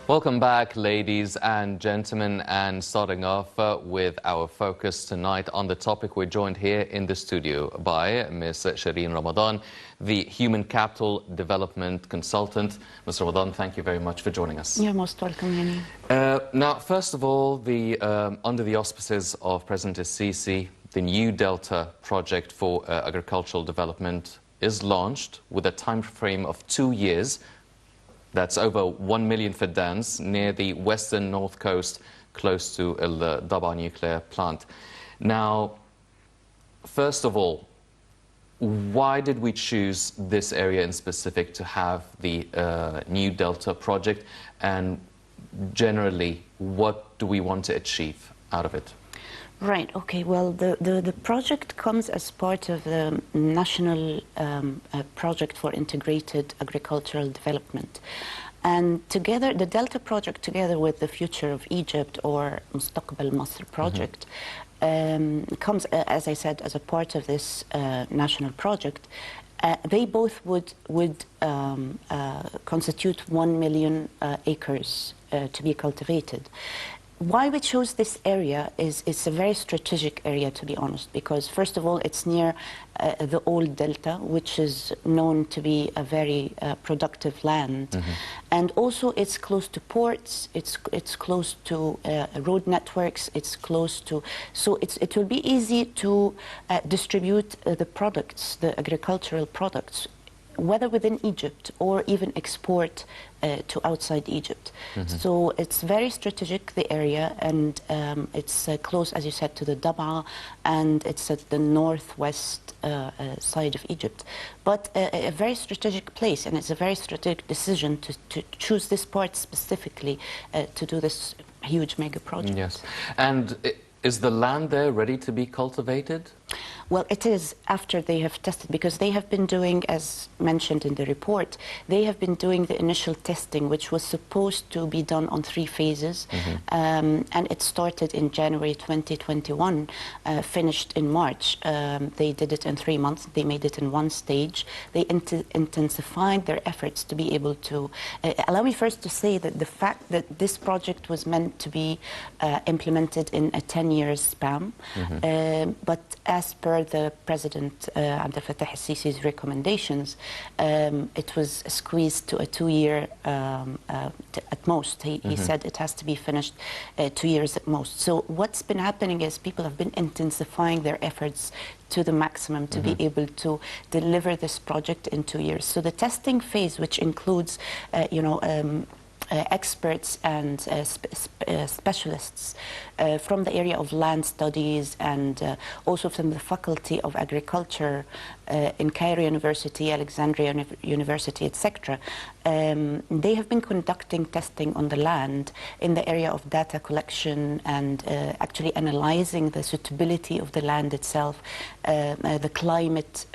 Welcome back, ladies and gentlemen, and starting off with our focus tonight on the topic, we're joined here in the studio by Ms. Shireen Ramadan, the Human Capital Development Consultant. Ms. Ramadan, thank you very much for joining us. You're most welcome, Hani. Now, first of all, under the auspices of President Sisi, the New Delta project for agricultural development is launched with a time frame of 2 years. That's over 1 million fidans near the western north coast, close to El Daba nuclear plant. Now, first of all, why did we choose this area in specific to have the New Delta project? And generally, what do we want to achieve out of it? Right, okay, well, the project comes as part of the national project for integrated agricultural development. And together, the Delta project, together with the Future of Egypt or Mustaqbal Masr project, comes, as I said, as a part of this national project. They both would constitute 1 million acres to be cultivated. Why we chose this area is it's a very strategic area, to be honest, because first of all, it's near the old delta, which is known to be a very productive land. And also it's close to ports, it's close to road networks, it's close to, so it will be easy to distribute the products, the agricultural products, whether within Egypt or even export to outside Egypt. So it's very strategic, the area, and it's close, as you said, to the Daba, and it's at the northwest side of Egypt. But a very strategic place, and it's a very strategic decision to choose this part specifically to do this huge mega project. Yes. And is the land there ready to be cultivated? Well, it is after they have tested, because they have been doing, as mentioned in the report, they have been doing the initial testing, which was supposed to be done on 3 phases. And it started in January 2021, finished in March. They did it in 3 months. They made it in 1 stage. They intensified their efforts to be able to... allow me first to say that the fact that this project was meant to be implemented in a 10-year span, but as per the President Abdel Fattah al-Sisi's recommendations, it was squeezed to a 2-year at most. He said it has to be finished 2 years at most. So what's been happening is people have been intensifying their efforts to the maximum to be able to deliver this project in 2 years. So the testing phase, which includes, experts and specialists from the area of land studies and also from the Faculty of Agriculture in Cairo University, Alexandria University, etc. They have been conducting testing on the land in the area of data collection and actually analyzing the suitability of the land itself, the climate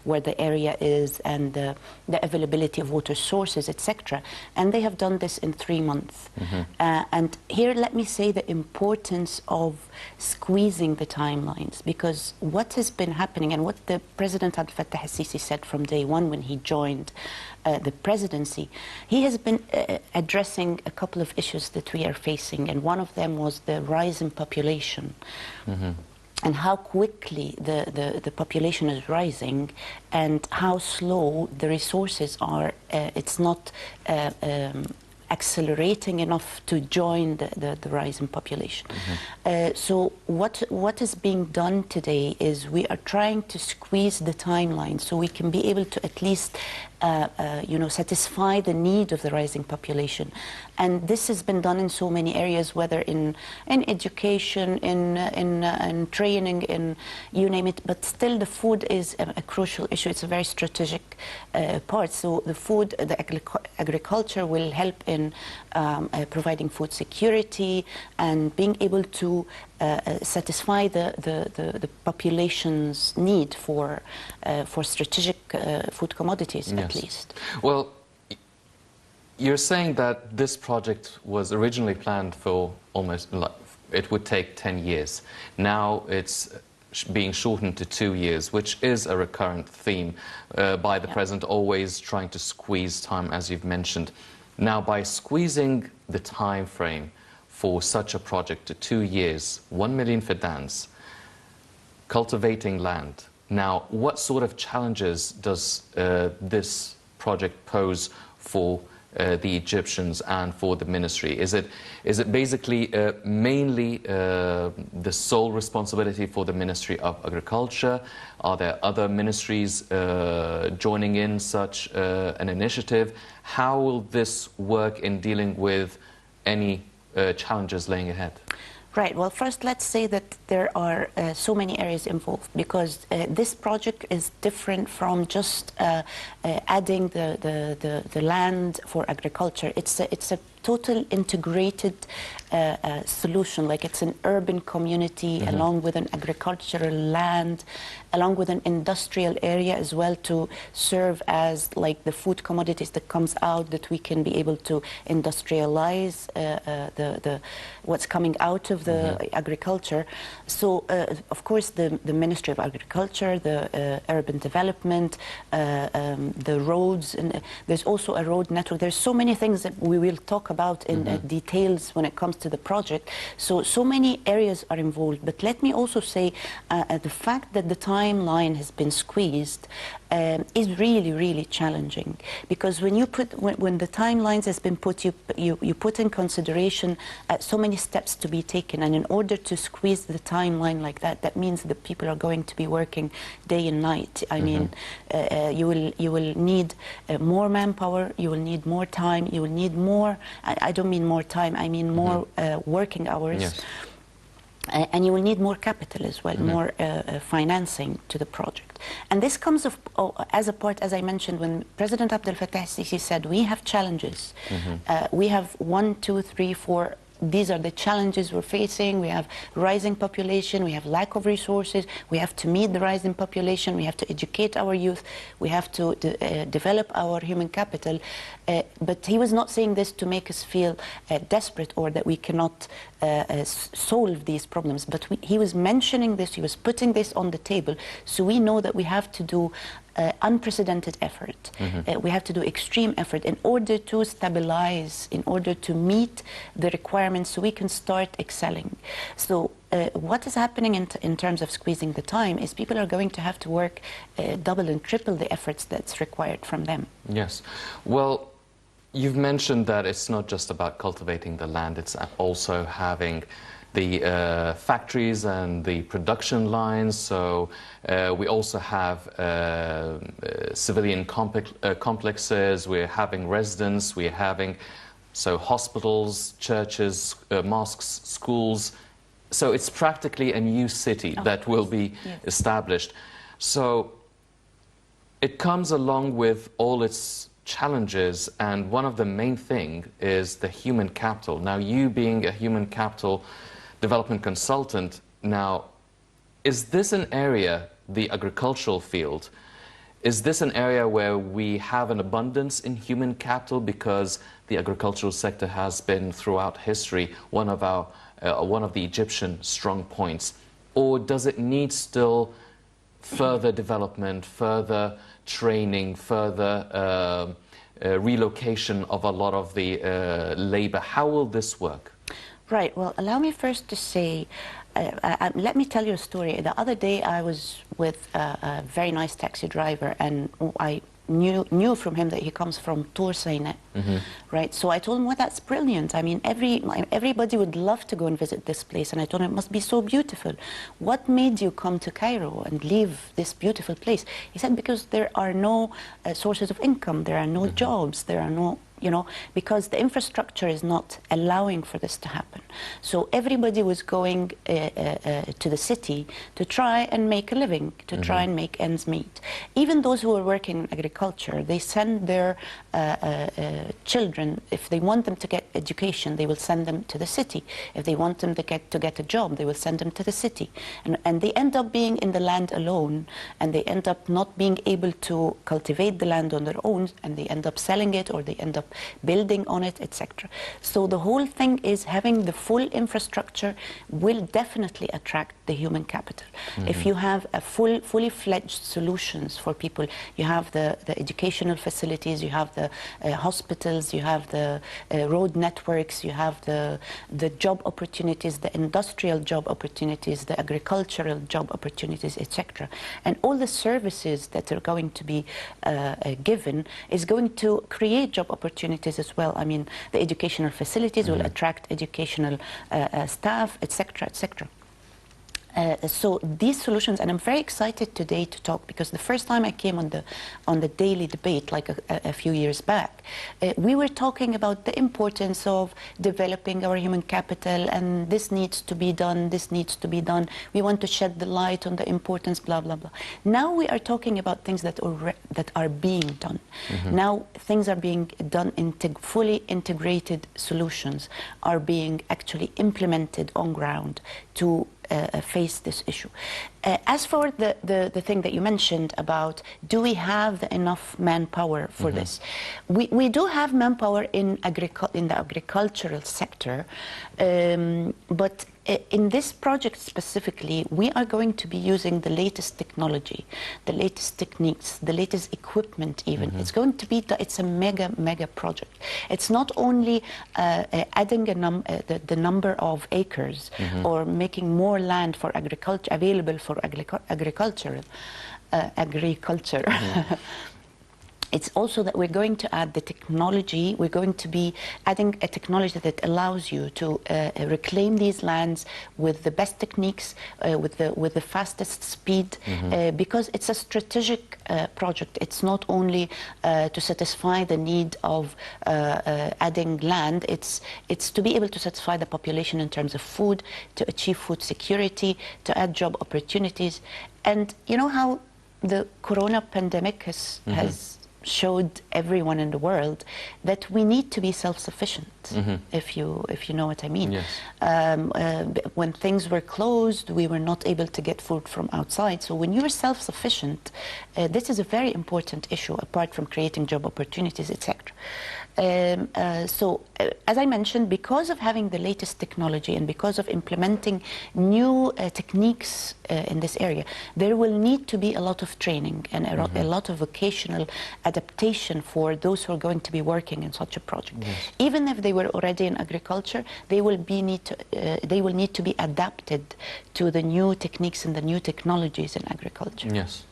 where the area is, and the availability of water sources, etc. And they have done this in 3 months. And here, let me say the importance of squeezing the timelines, because what has been happening and what the President Abdel Fattah al-Sisi said from day one when he joined the presidency, he has been addressing a couple of issues that we are facing, and one of them was the rise in population. And how quickly the population is rising and how slow the resources are. It's not accelerating enough to join the rise in population. So what is being done today is we are trying to squeeze the timeline so we can be able to at least satisfy the need of the rising population. And this has been done in so many areas, whether in education, in training, in you name it. But still, the food is a crucial issue. It's a very strategic part. So the food, the agriculture will help in providing food security and being able to satisfy the population's need for strategic food commodities, at least. Well, you're saying that this project was originally planned for almost, it would take 10 years. Now it's being shortened to 2 years, which is a recurrent theme by the President, always trying to squeeze time, as you've mentioned. Now, by squeezing the time frame for such a project to 2 years, 1 million fidans, cultivating land. Now, what sort of challenges does this project pose for the Egyptians and for the ministry? Is it basically mainly the sole responsibility for the Ministry of Agriculture? Are there other ministries joining in such an initiative? How will this work in dealing with any challenges laying ahead? Right. Well, first, let's say that there are so many areas involved, because this project is different from just adding the land for agriculture. It's a total integrated solution. Like, it's an urban community along with an agricultural land, along with an industrial area as well, to serve as like the food commodities that comes out, that we can be able to industrialize what's coming out of the agriculture. So of course the Ministry of Agriculture, the urban development, the roads, and there's also a road network. There's so many things that we will talk about in details when it comes to the project. So many areas are involved. But let me also say the fact that the timeline has been squeezed is really challenging, because when the timelines has been put, you put in consideration so many steps to be taken, and in order to squeeze the timeline like that, that means that people are going to be working day and night. I mean, you will need more manpower, you will need more time, you will need more. I don't mean more time, I mean more working hours. Yes. And you will need more capital as well, more financing to the project. And this comes as a part, as I mentioned, when President Abdel Fattah al-Sisi said, we have challenges. We have 1, 2, 3, 4. These are the challenges we're facing. We have rising population, we have lack of resources, we have to meet the rising population, we have to educate our youth, we have to develop our human capital. But he was not saying this to make us feel desperate or that we cannot solve these problems. But he was mentioning this, he was putting this on the table, so we know that we have to do unprecedented effort. We have to do extreme effort in order to stabilize, in order to meet the requirements, so we can start excelling. So what is happening in terms of squeezing the time is people are going to have to work double and triple the efforts that's required from them. Yes. Well, you've mentioned that it's not just about cultivating the land, it's also having the factories and the production lines. So we also have civilian complexes, we're having residents, we're having hospitals, churches, mosques, schools. So it's practically a new city that will be established. So it comes along with all its challenges, and one of the main thing is the human capital. Now, you being a human capital development consultant, now, is this an area, the agricultural field, is this an area where we have an abundance in human capital, because the agricultural sector has been throughout history one of the Egyptian strong points, or does it need still further development, further training, further relocation of a lot of the labor? How will this work? Right. Well, allow me first to say, let me tell you a story. The other day I was with a very nice taxi driver, and I knew from him that he comes from Tour Sinai, right? So I told him, well, that's brilliant. I mean, everybody would love to go and visit this place. And I told him, it must be so beautiful. What made you come to Cairo and leave this beautiful place? He said, because there are no sources of income, there are no jobs, there are no, because the infrastructure is not allowing for this to happen. So everybody was going to the city to try and make a living, to try and make ends meet. Even those who are working in agriculture, they send their children, if they want them to get education, they will send them to the city. If they want them to get a job, they will send them to the city. And they end up being in the land alone, and they end up not being able to cultivate the land on their own, and they end up selling it, or they end up building on it, etc. So the whole thing is having the full infrastructure will definitely attract the human capital. If you have a fully fledged solutions for people, you have the educational facilities, you have the hospitals, you have the road networks, you have the job opportunities, the industrial job opportunities, the agricultural job opportunities, etc. And all the services that are going to be given is going to create job opportunities as well. I mean, the educational facilities will attract educational staff, etc., etc. So these solutions, and I'm very excited today to talk, because the first time I came on the daily debate, like a few years back, we were talking about the importance of developing our human capital, and this needs to be done, this needs to be done. We want to shed the light on the importance, blah, blah, blah. Now we are talking about things that are being done. Now things are being done, fully integrated solutions are being actually implemented on ground to face this issue. As for the thing that you mentioned about, do we have enough manpower for this? We do have manpower in the agricultural sector, but in this project specifically, we are going to be using the latest technology, the latest techniques, the latest equipment even. It's going to be, it's a mega project. It's not only adding the number of acres or making more land for agriculture, available for agriculture. It's also that we're going to add the technology. We're going to be adding a technology that allows you to reclaim these lands with the best techniques, with the fastest speed, because it's a strategic project. It's not only to satisfy the need of adding land. It's to be able to satisfy the population in terms of food, to achieve food security, to add job opportunities. And you know how the corona pandemic has showed everyone in the world that we need to be self-sufficient, if you know what I mean. Yes. When things were closed, we were not able to get food from outside. So when you are self-sufficient, this is a very important issue, apart from creating job opportunities, etc. As I mentioned, because of having the latest technology and because of implementing new techniques in this area, there will need to be a lot of training and a lot of vocational adaptation for those who are going to be working in such a project. Yes. Even if they were already in agriculture, they will need to be adapted to the new techniques and the new technologies in agriculture. Yes.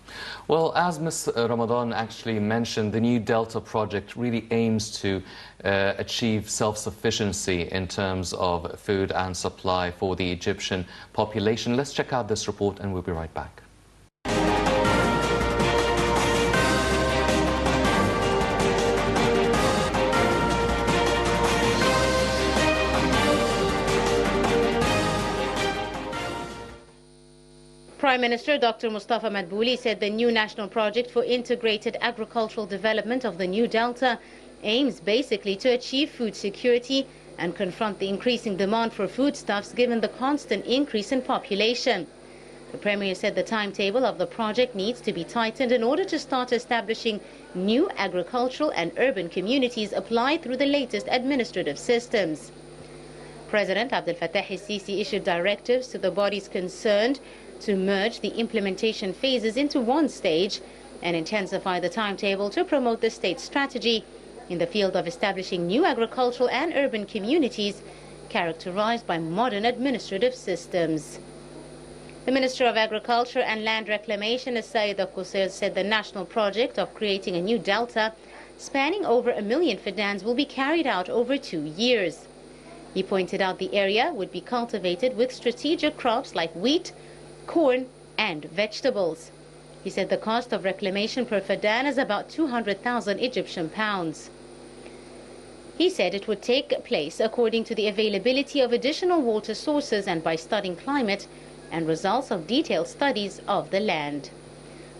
Well, as Ms. Ramadan actually mentioned, the new Delta project really aims to achieve self-sufficiency in terms of food and supply for the Egyptian population. Let's check out this report and we'll be right back. Prime Minister Dr. Mustafa Madbouli said the new national project for integrated agricultural development of the new Delta aims basically to achieve food security and confront the increasing demand for foodstuffs given the constant increase in population. The Premier said the timetable of the project needs to be tightened in order to start establishing new agricultural and urban communities applied through the latest administrative systems. President Abdel Fattah el-Sisi issued directives to the bodies concerned to merge the implementation phases into one stage and intensify the timetable to promote the state's strategy in the field of establishing new agricultural and urban communities characterized by modern administrative systems. The Minister of Agriculture and Land Reclamation, Saïda Kousser, said the national project of creating a new delta spanning over 1 million fidans will be carried out over 2 years. He pointed out the area would be cultivated with strategic crops like wheat, corn and vegetables. He said the cost of reclamation per fadan is about 200,000 Egyptian pounds. He said it would take place according to the availability of additional water sources and by studying climate and results of detailed studies of the land.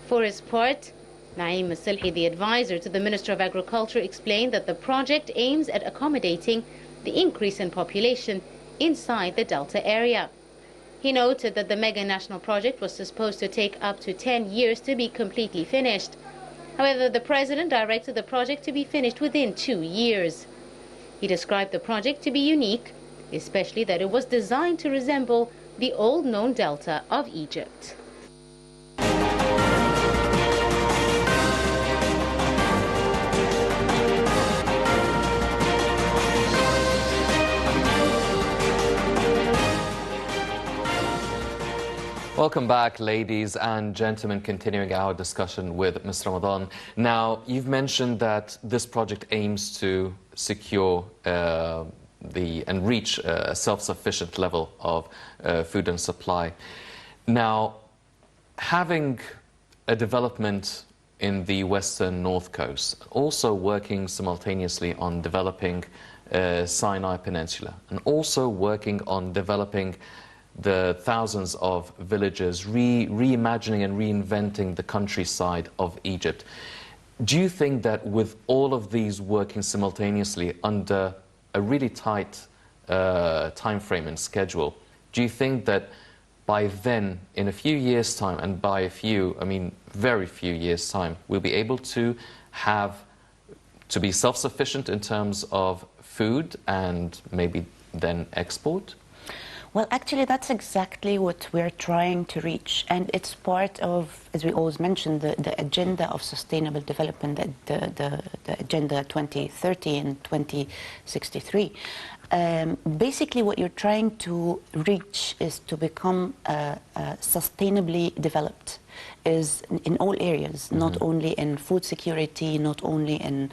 For his part, Naim Masilhi, the advisor to the Minister of Agriculture, explained that the project aims at accommodating the increase in population inside the Delta area. He noted that the mega national project was supposed to take up to 10 years to be completely finished. However, the president directed the project to be finished within 2 years. He described the project to be unique, especially that it was designed to resemble the old known delta of Egypt. Welcome back, ladies and gentlemen, continuing our discussion with Ms. Ramadan. Now, you've mentioned that this project aims to secure and reach a self-sufficient level of food and supply. Now, having a development in the western North Coast, also working simultaneously on developing Sinai Peninsula, and also working on developing the thousands of villages, reimagining and reinventing the countryside of Egypt. Do you think that with all of these working simultaneously under a really tight time frame and schedule, do you think that by then, in a few years' time, and by a few, I mean very few years' time, we'll be able to be self-sufficient in terms of food and maybe then export? Well, actually, that's exactly what we're trying to reach. And it's part of, as we always mention, the agenda of sustainable development, the Agenda 2030 and 2063. Basically, what you're trying to reach is to become sustainably developed. Is in all areas, not only in food security, not only in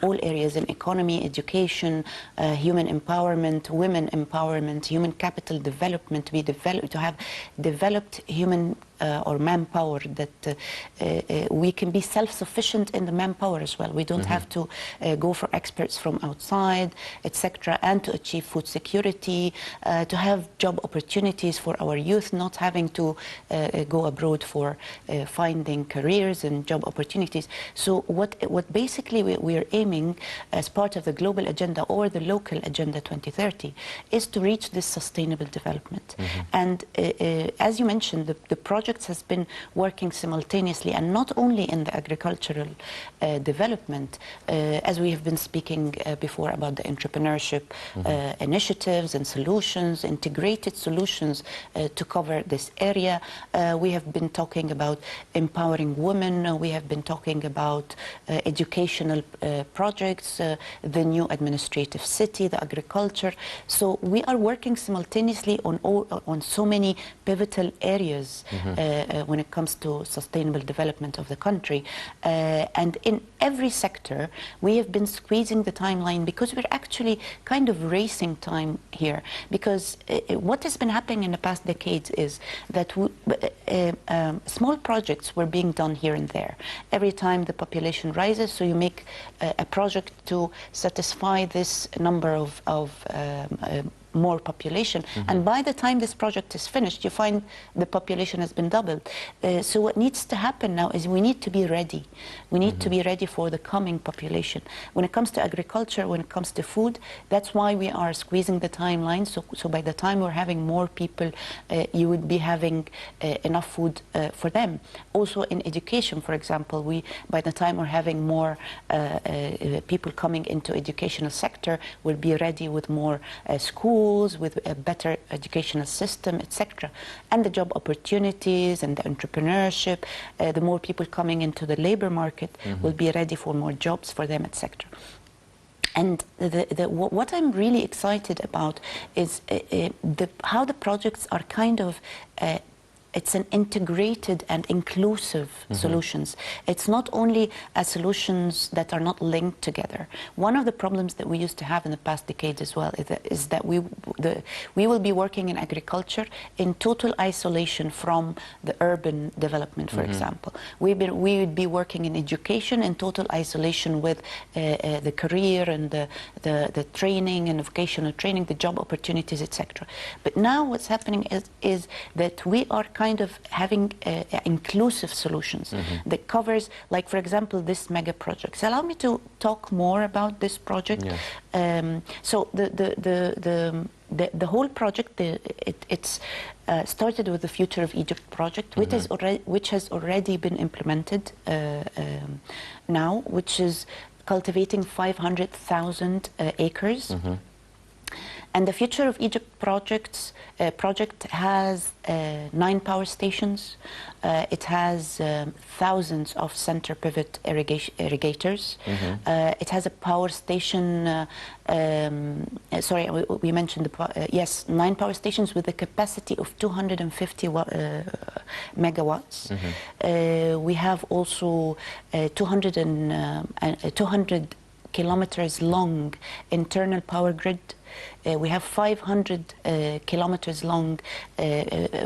all areas, in economy, education, human empowerment, women empowerment, human capital development, to have developed human or manpower that we can be self-sufficient in the manpower as well. We don't have to go for experts from outside, etc., and to achieve food security, to have job opportunities for our youth, not having to go abroad for finding careers and job opportunities. So what basically we are aiming as part of the global agenda or the local agenda 2030 is to reach this sustainable development. And as you mentioned, the projects has been working simultaneously, and not only in the agricultural development, as we have been speaking before about the entrepreneurship initiatives and solutions, integrated solutions to cover this area. We have been talking about empowering women. We have been talking about educational projects, the new administrative city, the agriculture. So we are working simultaneously on so many pivotal areas when it comes to sustainable development of the country. And in every sector, we have been squeezing the timeline because we're actually kind of racing time here. Because what has been happening in the past decades is that small projects were being done here and there. Every time the population rises, so you make a project to satisfy this number of more population, and by the time this project is finished, you find the population has been doubled. So what needs to happen now is we need to be ready. We need to be ready for the coming population. When it comes to agriculture, when it comes to food, that's why we are squeezing the timeline. So by the time we're having more people, you would be having enough food for them. Also in education, for example, by the time we're having more people coming into educational sector, we'll be ready with more schools, with a better educational system, etc. And the job opportunities and the entrepreneurship, the more people coming into the labor market, will be ready for more jobs for them, etc. And what I'm really excited about is how the projects are kind of it's an integrated and inclusive solutions. It's not only solutions that are not linked together. One of the problems that we used to have in the past decades as well is that we will be working in agriculture in total isolation from the urban development, for example. We would be working in education in total isolation with the career and the training and vocational training, the job opportunities, etc. But now what's happening is that we are kind of having inclusive solutions that covers, like for example, this mega project. So allow me to talk more about this project. Yes. So the whole project, it's started with the Future of Egypt project, which has already been implemented now, which is cultivating 500,000 acres. And the Future of Egypt project has 9 power stations. It has thousands of center pivot irrigators. It has a power station, sorry, we mentioned, yes, 9 power stations with a capacity of 250 megawatts. We have also 200 kilometers long internal power grid. We have 500 kilometers long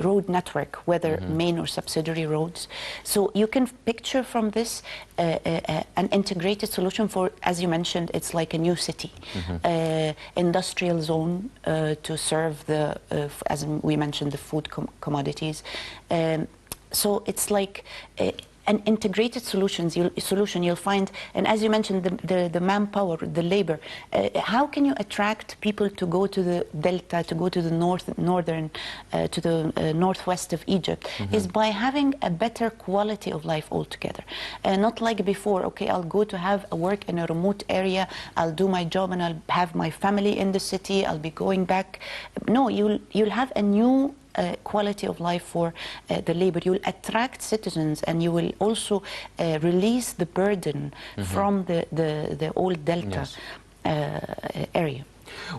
road network, whether main or subsidiary roads. So you can picture from this an integrated solution for, as you mentioned, it's like a new city, industrial zone to serve the, as we mentioned, the food commodities. So it's like an integrated solution you'll find, and as you mentioned, the manpower, the labor. How can you attract people to go to the delta, to go to the northern, to the northwest of Egypt, is by having a better quality of life altogether. Not like before, okay, I'll go to have a work in a remote area, I'll do my job and I'll have my family in the city, I'll be going back. No, you'll have a new quality of life for the labor. You will attract citizens, and you will also release the burden from the old delta area.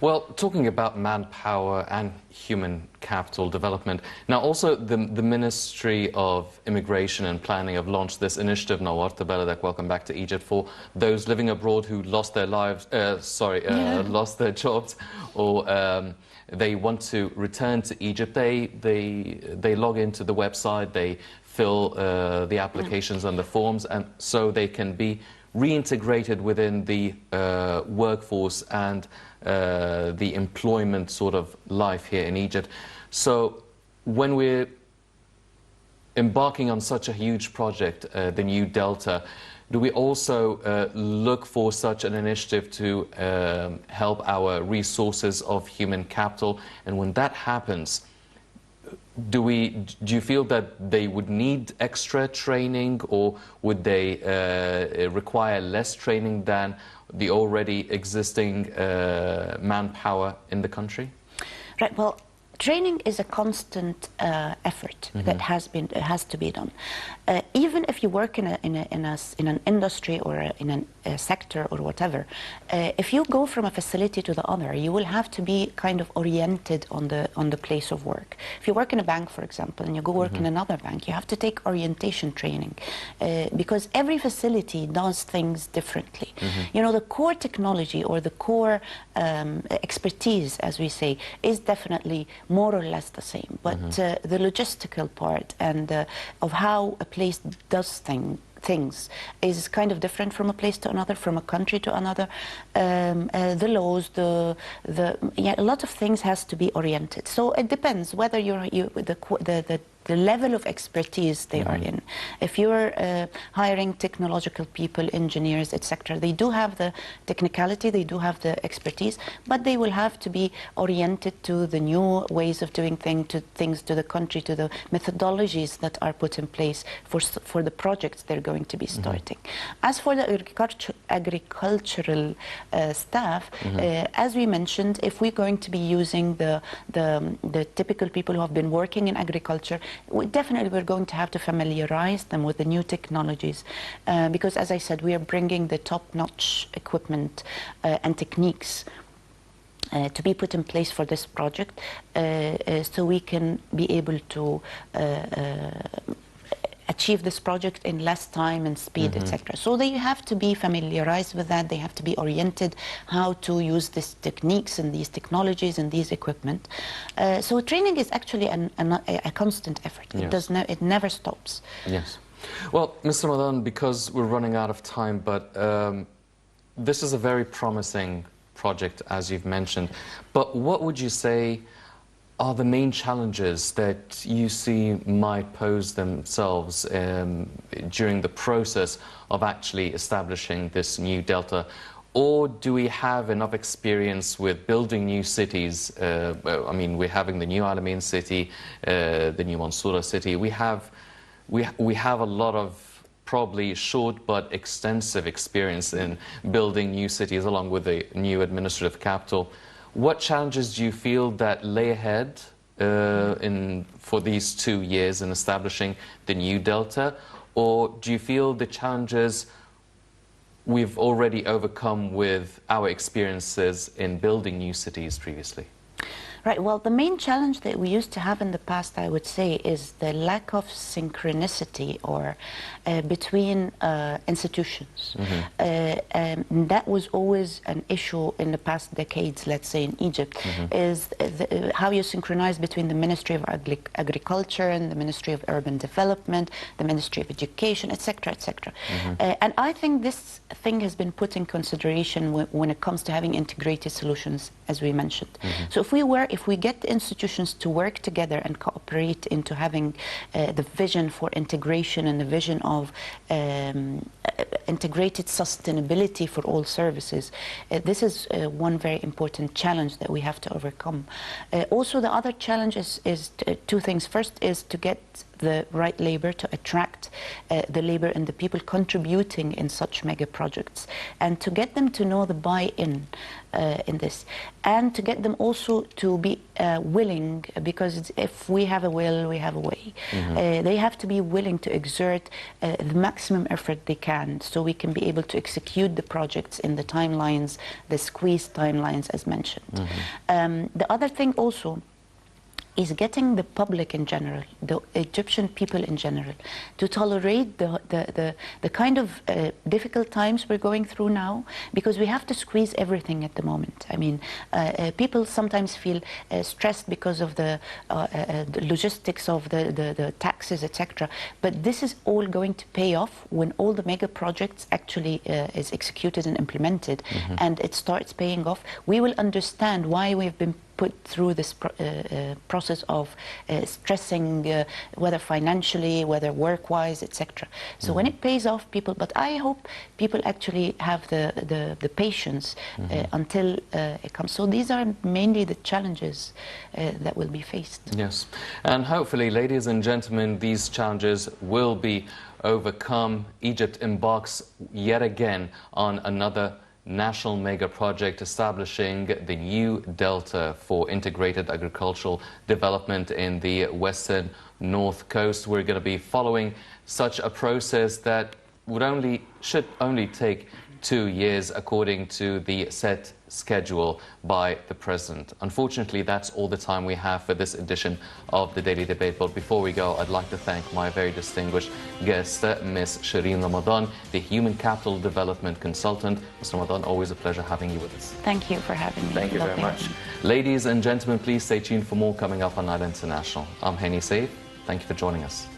Well, talking about manpower and human capital development, now also the Ministry of Immigration and Planning have launched this initiative, Nawart Baladak, Welcome Back to Egypt, for those living abroad who lost their lives, lost their jobs, or they want to return to Egypt. They log into the website, they fill the applications and the forms, and so they can be reintegrated within the workforce and the employment sort of life here in Egypt. So when we're embarking on such a huge project, the New Delta, do we also look for such an initiative to help our resources of human capital? And when that happens, do you feel that they would need extra training, or would they require less training than the already existing manpower in the country? Right. Well, training is a constant effort that has to be done. Even if you work in an industry or in a sector or whatever, if you go from a facility to the other, you will have to be kind of oriented on the place of work. If you work in a bank, for example, and you go work in another bank, you have to take orientation training because every facility does things differently. You know, the core technology or the core expertise, as we say, is definitely more or less the same, but the logistical part and of how a place does things is kind of different from a place to another, from a country to another. The laws, a lot of things has to be oriented. So it depends whether the level of expertise they are in. If you're hiring technological people, engineers, etc., they do have the technicality, they do have the expertise, but they will have to be oriented to the new ways of doing things, to the country, to the methodologies that are put in place for the projects they're going to be starting. As for the agricultural staff, as we mentioned, if we're going to be using the typical people who have been working in agriculture, we're going to have to familiarize them with the new technologies because, as I said, we are bringing the top-notch equipment and techniques to be put in place for this project so we can be able to achieve this project in less time and speed, etc. So they have to be familiarized with that. They have to be oriented how to use these techniques and these technologies and these equipment. So training is actually a constant effort. Yes. It never stops. Yes. Well, Mr. Ramadan, because we're running out of time, but this is a very promising project, as you've mentioned. But what would you say are the main challenges that you see might pose themselves during the process of actually establishing this new delta? or do we have enough experience with building new cities? I mean, we're having the new Alamein city, the new Mansoura city. We have a lot of probably short but extensive experience in building new cities along with the new administrative capital. What challenges do you feel that lay ahead for these 2 years in establishing the new Delta? Or do you feel the challenges we've already overcome with our experiences in building new cities previously? Right. Well, the main challenge that we used to have in the past, I would say, is the lack of synchronicity or between institutions. That was always an issue in the past decades, let's say in Egypt, is how you synchronize between the Ministry of Agriculture and the Ministry of Urban Development, the Ministry of Education, etc., etc. And I think this thing has been put in consideration when it comes to having integrated solutions, as we mentioned. So if we get the institutions to work together and cooperate into having the vision for integration and the vision of integrated sustainability for all services, this is one very important challenge that we have to overcome. Also, the other challenge is two things. First is to get the right labor, to attract the labor and the people contributing in such mega projects, and to get them to know the buy-in in this, and to get them also to be willing, because if we have a will, we have a way. They have to be willing to exert the maximum effort they can, so we can be able to execute the projects in the timelines, the squeezed timelines as mentioned. The other thing also is getting the public in general, the Egyptian people in general, to tolerate the kind of difficult times we're going through now, because we have to squeeze everything at the moment. I mean, people sometimes feel stressed because of the logistics of the taxes, etc. But this is all going to pay off when all the mega projects actually is executed and implemented, and it starts paying off. We will understand why we've been put through this process of stressing, whether financially, whether work-wise, etc. So when it pays off, but I hope people actually have the patience until it comes. So these are mainly the challenges that will be faced. Yes, and hopefully, ladies and gentlemen, these challenges will be overcome. Egypt embarks yet again on another national mega project establishing the new Delta for integrated agricultural development in the western North Coast. We're going to be following such a process that should only take 2 years according to the set schedule by the President. Unfortunately, that's all the time we have for this edition of the Daily Debate. But before we go, I'd like to thank my very distinguished guest, Ms. Shireen Ramadan, the Human Capital Development Consultant. Ms. Ramadan, always a pleasure having you with us. Thank you for having me. Thank you very much. Ladies and gentlemen, please stay tuned for more coming up on Nile International. I'm Hani Saif. Thank you for joining us.